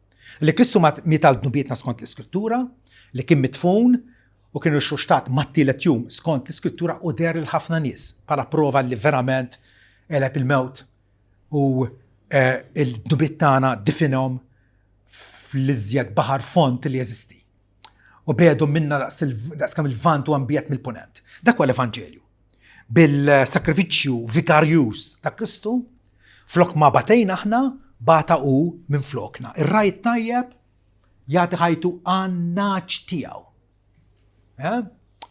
Li Kristu miet għal dnubietna skont l-Iskrittura, li kien mitfun u kienu xuxtat mat-tielet jum skont l-Iskrittura u der il-ħafna nies bħala prova li verament eleb il-mewt u il-dnubiet tagħna difinhom fl-iżjed baħar font li jeżisti. U bedhom minna daqskam il-vant u ambiet mill-punent. Dak huwa l-Evanġelju. Bil-sakrifiċċju vikarjus ta' Kristu, flok ma batejna aħna, bata u minn flokna. Ir-rajt tajjeb jagħti ħajtu għan-naċ tiegħu.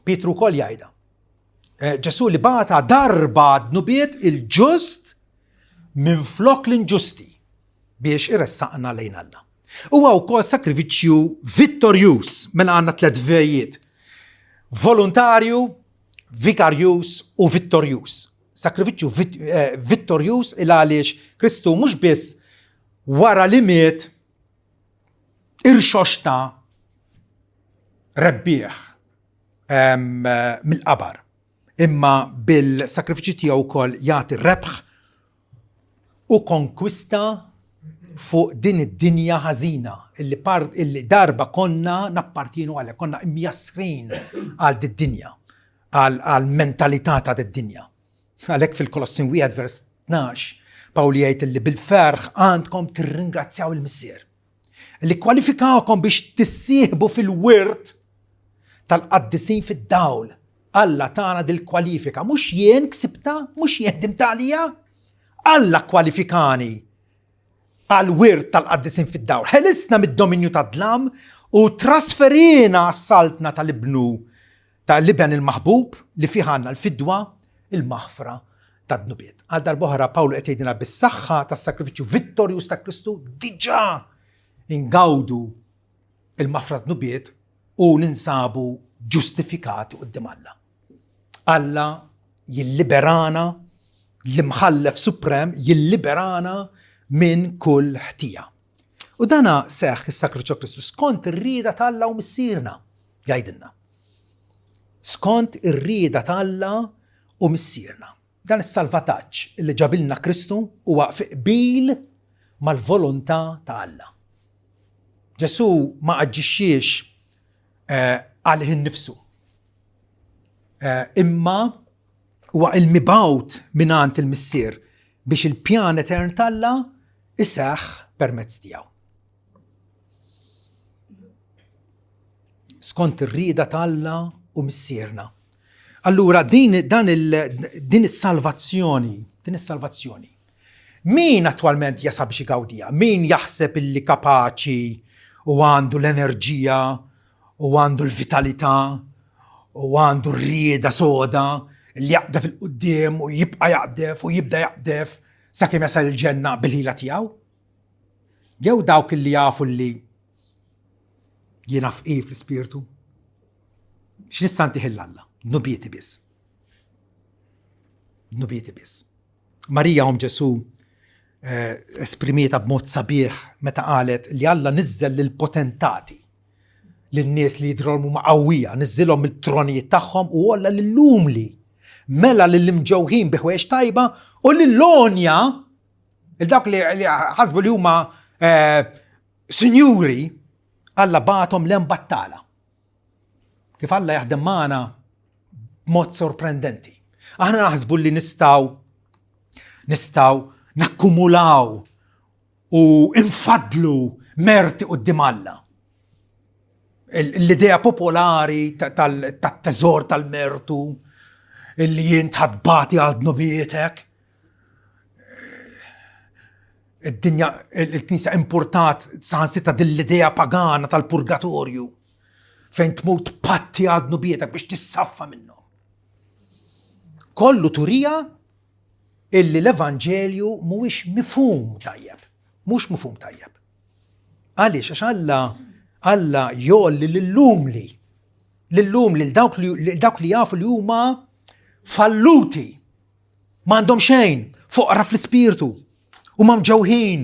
Pietru wkoll jgħidha. Ġesu li bata darba dnubiet il-ġust minn flok l-inġusti biex iressaqna lejn Alla. Huwa wkoll sakrifiċċju vittorjuż mela għandna 3 vejiet. Volontarju, vikarjuż u vittorjuż. Sakrifiċċju vittorjuż il għaliex Kristu mhux biss wara li miet irxoxta rebbieħ mill-qabar. Imma bil-sakrifiċċju tiegħu wkoll jagħti rebħ u konkwista fuq din id-dinja ħażina illi darba konna nappartinu għalha, konna imjasrin għal din-dinja, għal mentalità ta' din-dinja. Għalhekk fil-Kolossin 1 vers 12 Pawli jgħid li bil-ferħ għandkom tirringrazzjaw il-Missier li kwalifikawkom biex tissieħbu fil-wirt tal-qaddisin fid-dawl. Alla tagħna dil-kwalifika, mhux jien ksibta, mhux jien dimtalija. Alla kwalifikani għal wirt tal-qaddisin fid-dawl. Ħelisna mid-dominju tad-dlam u trasferina s-saltna tal-ibnu tal-liben il-maħbub li fiħanna l-fidwa il-maħfra tad-nubiet. Għal darbohra Pawlu qed jgħidilna bis-saħħa tas-sakrifiċċju vittorjuż ta' Kristu diġà ingawdu il-maħfra tad-nubiet u ninsabu ġustifikati quddiem Alla. Alla jilliberana, l-imħallef suprem jilliberana minn kull ħtija. U dana seħħ is-sakrifiċċju Kristu skont ir-rieda ta' Alla u missierna, jgħidilna. Skont ir-rieda ta' Alla u missierna. Dan is-salvataġġ li ġabilna Kristu huwa fi qbil mal-volontà ta' Alla. Ġesu ma aġġixxiex għalih innifsu. Imma huwa il-mibgħut mingħand il-missier biex il-pjan etern tal-Alla iseħħ permezz tiegħu. Skont ir-rieda tal-Alla u missierna. Allura din is-salvazzjoni, min attwalment jasab biex igawdija? Min jaħseb illi kapaċi u għandu l-enerġija u għandu l-vitalità u għandu r-rieda soda li jaqdef il-qudiem u jibqa' jaqdef u jibda jaqdef sakemm jasal il-ġenna bil-ħila tiegħu? Jew dawk li jafu li jiena fqih fl-ispirtu? X'nista' ntiħil Alla? Nubieti biss. Nubieti biss. Marija Ġesu esprimieta b'mod sabiħ meta qalet li Alla niżżel lill-potentati, lin-nies li jidhrom huma qawwija, niżżilhom mill-tronijiet tagħhom u olla lill-lumli, mela lill-imġewħin bi ħwejjeġ tajba u lill-lonja il-dawk li ħasbu li huma sinjuri Alla bagħathom lejn battala. Kif Alla jaħdem magħna b'mod sorprendenti. Aħna naħsbu li nistgħu nakkumulaw u infadlu merti quddiem Alla. L-idea popolari tat-teżor tal-mertu, illi jien tħadbati għal dnubietek. Id-dinja, il-Knisja importat saħansita dil-idea pagana tal-purgatorju fejn tmut patti għal dnubietek biex tissaffa minnhom. Kollu turija illi l-Evanġelju mhuwiex mifhum tajjeb. Mhux mifhum tajjeb. Għaliex għax Alla jolli lill-lumli l-dawk li jafu li huma falluti, m'għandhom xejn, foqra fl-ispirtu u ma mġewħin.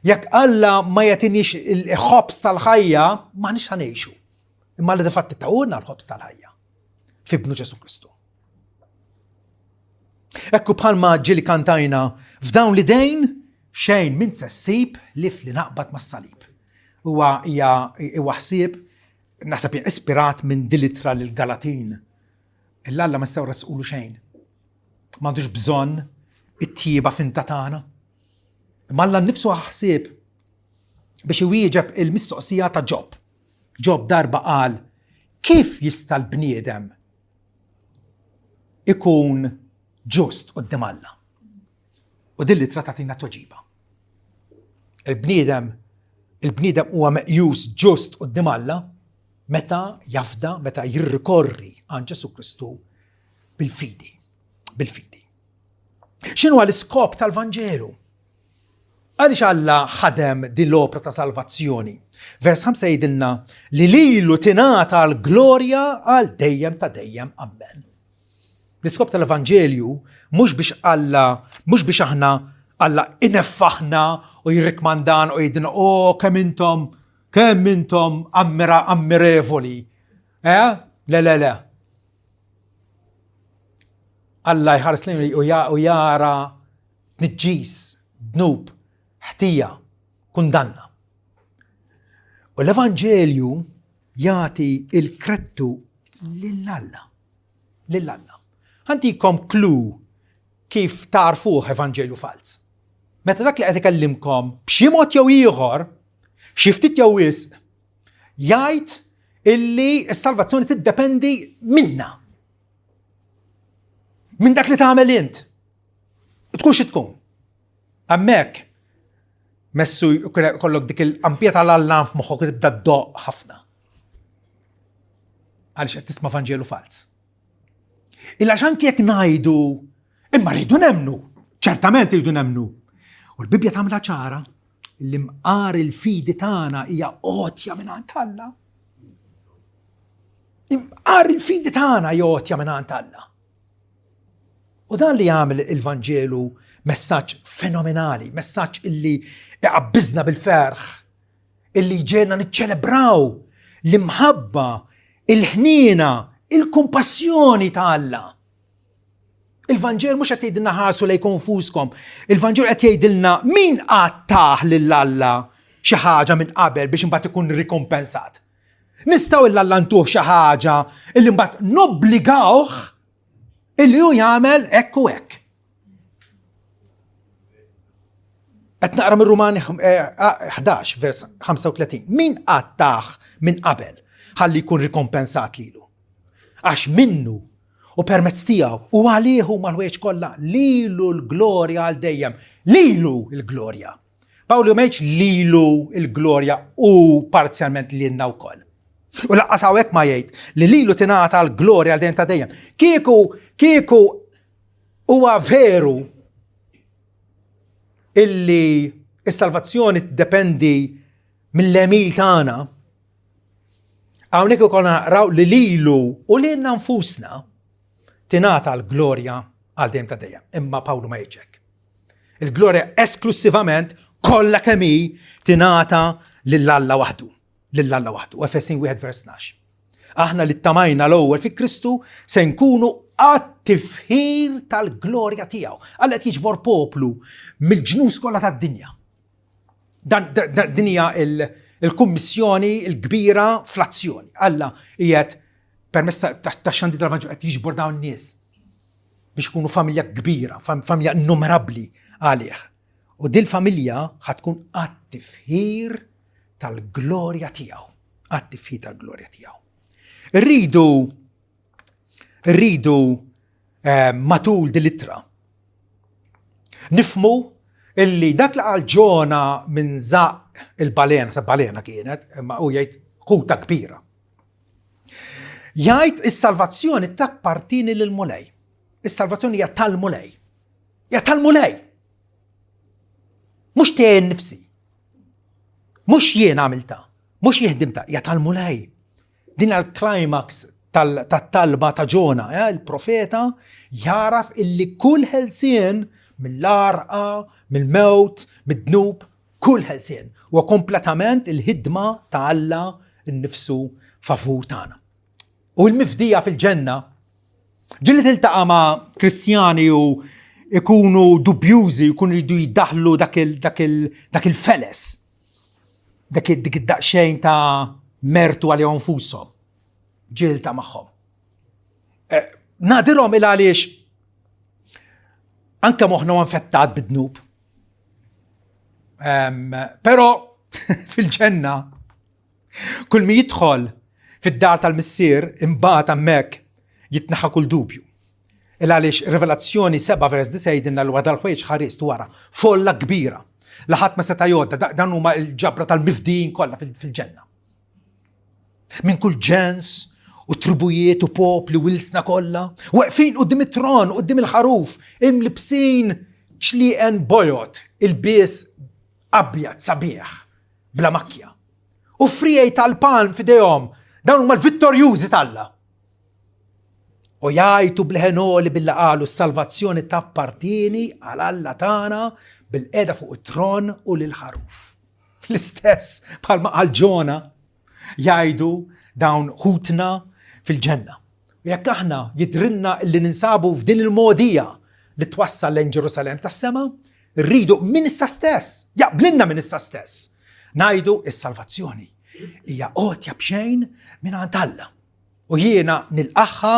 Jekk Alla ma jagħtinix il-ħobs tal-ħajja, m'aħniex ħanejxu. Imma li difatti tawurna l-ħobs tal-ħajja f'ibnu Ġesu Kristu. Ekku bħalma ġieli kantajna f'dawn l-idejn xejn minn se ssib lif li naqbad mas-salib. Huwa ħsieb naħseb ispirat minn dilitra lil Galatin. Alla ma stgħu rasqulu xejn. M'għandux bżonn it-tjieba finta tagħna. Imma Alla nnifsu ħsieb biex iwieġeb il-mistoqsija ta' Ġob. Ġob darba qal kif jista' l-bniedem ikun ġust quddiem Alla. U din litra tagħtina tweġiba. Il-bniedem il-bniedem huwa meqjus ġust quddiem Alla meta jafda, meta jirrikorri għand Ġesu Kristu bil-fidi. Bil-fidi. X'inhu l-iskop tal-Vanġelu? Għaliex Alla ħadem din l-opra ta' salvazzjoni? Vers 5 jgħidilna li lilu tingħata l-glorja għal dejjem ta' dejjem. Amen. L-iskop tal-Evanġelju mhux biex aħna Alla ineffaħna u jirrikmandan u jgħidilna kemm intom ammirevoli. Le. Alla jħares lejn u jara tniġġis, dnub, ħtija, kundanna. U l-Evanġelju jagħti il-kredtu lill-Alla. Ħantikom clue kif tarfuh Evanġelju fals. Meta dak li qed ikellimkom b'xi mod jew ieħor, xi ftit jew wisq, jgħid illi s-salvazzjoni tiddependi minna. Minn dak li tagħmel int. Tkun xi tkun. Hemmhekk messu kollok dik il-qampija tal-Alla f'moħħok tibda ddoq ħafna. Għaliex qed tisma' Evanġelu fals. Illa x'anki jekk ngħidu imma rridu nemmnu, ċertament rridu nemmnu. U l-Bibja tagħmilha ċara li mqar il-fidi tagħna hija għotja mingħand Alla. Imqar il-fidi tagħna hija għotja mingħand Alla. U dan li jagħmel il-Vanġelu messaġġ fenomenali, messaġġ illi iqabbiżna bil-ferħ, illi ġejna niċċelebraw l-imħabba, il-ħniena, il-kumpassjoni ta' Alla. Il-Vanġel mhux qed jgħidilna ħarsu lejn konfuskom. Il-Vanġel qed jgħidilna min qattaħ lill-Alla xi ħaġa minn qabel biex imbagħad ikun rikompensat. Nistgħu l-Alla ntuh xi ħaġa illi mbagħad nobbligawh illi hu jagħmel hekk u hekk. Qed naqra minn Rumani 11 vers 35. Min qattaħ minn qabel ħalli jkun rikompensat lilu. Għax minnu u permezz tiegħu u għaliehu mal-ħwejjeġ kollha lilu l-glorja għal dejjem. Lilu l-glorja. Pawlu m'għidx lilu l-glorja u parzjalment lilna wkoll. U laqqas hawnhekk ma jgħid li lilu tingħata l-glorja għal dejjem ta' dejjem. Kieku huwa veru illi s-salvazzjoni tiddependi mill-emil tagħna, hawnhekk ukoll naqraw li lilu u lilna nfusna tingħata l-glorja għal dejjem ta' dejjem. Imma Pawlu ma jgħidx hekk. Il-glorja esklusivament kollha kemm hi tingħata lill-Alla waħdu. Lill-Alla waħdu. Efesin 1 vers 12. Aħna li ttamajna l-ewwel fi Kristu se nkunu għat-tifħir tal-glorja tiegħu. Alla qed jiġbor poplu mill-ġnus kollha tad-dinja. Din hija il-kummissjoni l-kbira fl-azzjoni. Alla qiegħed permezz tax-xandi tal-Evanġelu qed jiġbor dawn nies biex ikunu familja kbira, familja innumerabbli għalih. U din familja ħatkun għat-tifħir tal-glorja tiegħu. Għat-tifħir tal-glorja tiegħu. Irridu matul din-ittra nifhmu illi dak li qal Ġona minn żaq il-balena, sa balena kienet, imma hu jgħid ħuta kbira. Jgħid is-salvazzjoni tappartini lill-mulej. Is-salvazzjoni hija tal-mulej. Hija tal-mulej. Mhux tiegħi nnifsi. Mhux jien għamilta. Mhux jihdimta. Hija tal-mulej. Din għall-climax tat-talba ta' Ġona, il-profeta jaraf illi kull ħelsien mill-arqa, mill-mewt, mid-dnub, kull ħelsien huwa kompletament il-ħidma ta' Alla nnifsu favur tagħna. U l-mifdija fil-ġenna ġilli tiltaqa' ma' Kristjani u ikunu dubjużi, ikunu jridu jiddaħlu dak il-feles, dik id-daqsxejn ta' mertu għalihom nfushom. Ġilta magħhom. Nadirhom il għaliex anke moħħna infettat bid-dnub. Però fil-ġenna kull mi jidħol fid-dar tal-missier imbagħad hemmhekk jitneħħa kull dubju. Il għaliex Rivelazzjoni 7 vers 9 jgħidilna l-wara l-ħwejjeġ ħarist wara folla kbira. laħat ma seta' jgħodda, dan huma l-ġabra tal-mifdin kollha fil-ġenna. Minn kull ġens u tribujiet u popli wilsna kollha, waqfin qudiem it-tron, qudiem il-ħaruf, imlibsin ċliqen bojot, il-bies abjad sabiħ bla makkja. U frijej tal-palm fidejhom, dawn huma l-vittorjużi talla. U jgħidu bl-ħenoli billi qalu s-salvazzjoni tappartieni għal Alla tagħna bil-qiegħda fuq it-tron u lil-ħaruf. L-istess bħalma qal Ġona jgħidu dawn ħutna fil-ġenna. U jekk aħna jidrinna li ninsabu f'din il-modija li twassal lejn Ġerusalem tas-sema, rridu minn issa stess, jaqblinna minn issa stess. Ngħidu is-salvazzjoni hija qotja b'xejn minn għand Alla. U jiena nilqaħħa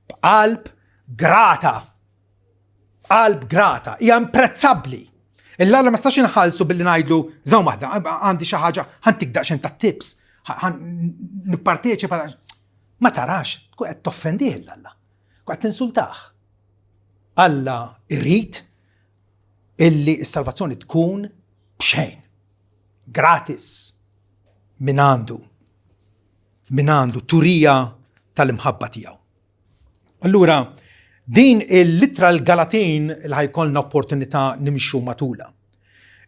b'qalb grata. Qalb grata, hija imprezzabbli. Alla ma stax inħallsu billi ngħidlu żamm waħda, għandi xi ħaġa ħantik daqsxejn tat-tips, nipparteċipa. Ma tarax, tkun qed toffendih l-Alla, tkun qed tinsultah. Alla irid illi s-salvazzjoni tkun b'xejn, gratis, minn għandu turija tal-imħabba tiegħu. Allura, din il-litra l-Galatin li ħajkollna opportunità nimxu matula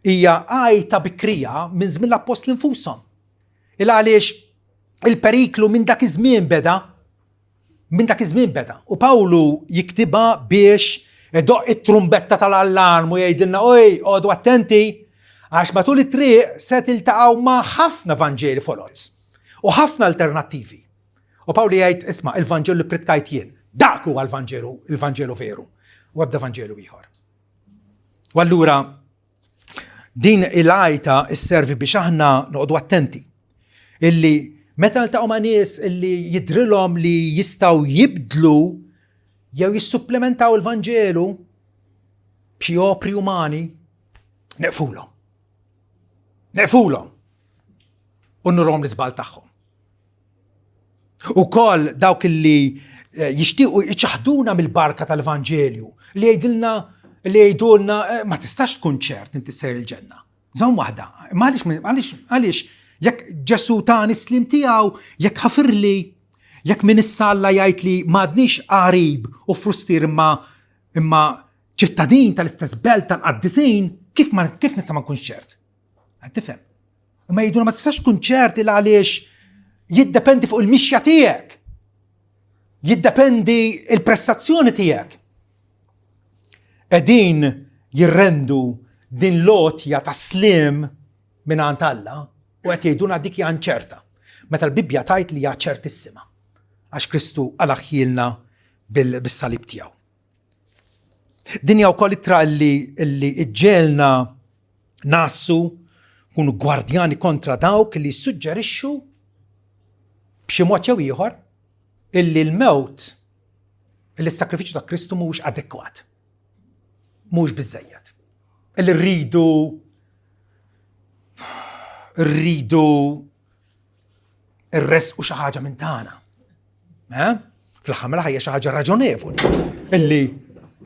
hija għajta bikrija minn żmien l-apostli nfushom. Għaliex il-periklu minn dak iż-żmien beda. U Pawlu jiktibha biex edoq it-trumbetta tal-allarm u jgħidilna għodu attenti għax matul it-triq se tiltaqgħu ma' ħafna Vanġeli folozz u ħafna alternattivi. U Pawlu jgħid isma' il-Vanġelu li pritkajt jien. Dak huwa l-Vanġelu veru, u ebda Vanġelu ieħor. U allura din il-għajta isservi biex aħna noqogħdu attenti illi meta niltaqgħu ma' nies illi jidrilhom li jistgħu jibdlu jew jissupplementaw il-Vanġelu b'xi opri umani, neqfulhom u nurhom l-iżbal tagħhom. Ukoll dawk illi jixtiequ iċaħduna mill-barka tal-Evanġelju li jgħidulna ma tistax tkun ċert inti sejr il-ġenna. Żomm waħda, għaliex jekk Ġesu tani slim tiegħu, jekk ħafirli, jekk min issa-Alla jgħid li m'għadniex qarib u frustir imma ċittadin tal-istess belt tal-qaddisin, kif nista' ma nkunx ċert? Qed tifhem? Imma jgħidulna ma tistax tkun ċert il għaliex jiddependi fuq il-mixja tiegħek. Jiddependi il-prestazzjoni tiegħek. Qegħdin jirrendu din lotja ta' slim minn għand Alla u qed jgħiduna dik hija ċerta. Meta l-Bibbja tgħid li hija ċertissima għax Kristu għalaħħilna bis-salib tiegħu. Din hija wkoll ittra li ġġelna nassu kunu gwardjani kontra dawk li jissuġġerixxu b'xi mod jew ieħor illi l-mewt, illi s-sakrifiċċju ta' Kristu mhuwiex adekwat. Mhuwiex biżżejjed. Illi rridu irresqu xi ħaġa minn tagħna. Fl-aħħar mill-ħajja xi ħaġa raġonevoli illi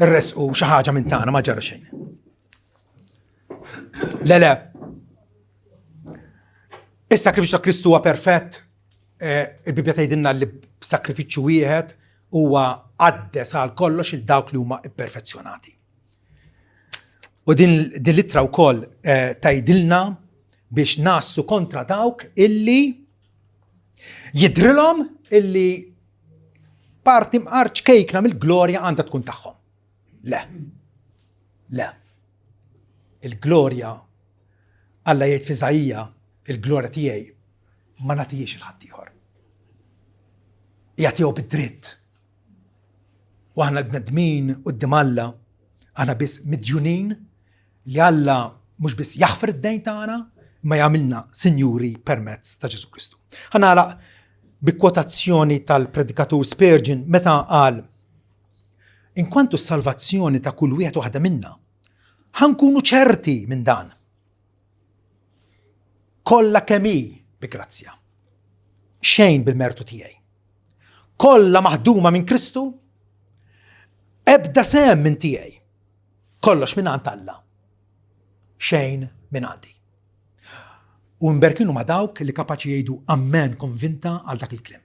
rresqu xi ħaġa minn tagħna ma ġara xejn. Le. Is-sakrifiċċju ta' Kristu huwa perfett. Il-Bibbja tgħidilna li b'sakrifiċċju wieħed huwa għaddes għal kollox il dawk li huma pperfezzjonati. U din l-ittra wkoll tgħidilna biex nassu kontra dawk illi jidrilhom illi parti mqarċ kejkna mill-glorja għandha tkun tagħhom. Le. Il-glorja Alla jgħid fi Iżajja il-glorja tiegħi ma nagħtihiex il-ħadd ieħor. Jagħtihu bid-dritt. U aħna l-bnedmin quddiem Alla aħna biss midjunin li Alla mhux biss jaħfar id-dejn tagħna ma jagħmilna sinjuri permezz ta' Ġesu Kristu. Ħanala bi-kwotazzjoni tal-predikatur Spurgeon meta qal inkwantu s-salvazzjoni ta' kull wieħed waħda minna ħankunu ċerti minn dan. Kollha kemm hi bi grazzja. Xejn bil-mertu tiegħi. Kollha maħduma minn Kristu, ebda sem minn tiegħi. Kollox minn għand Alla. Xejn min għandi. U mberkinu ma dawk li kapaċi jgħidu ammen konvinta għal dak il-klim.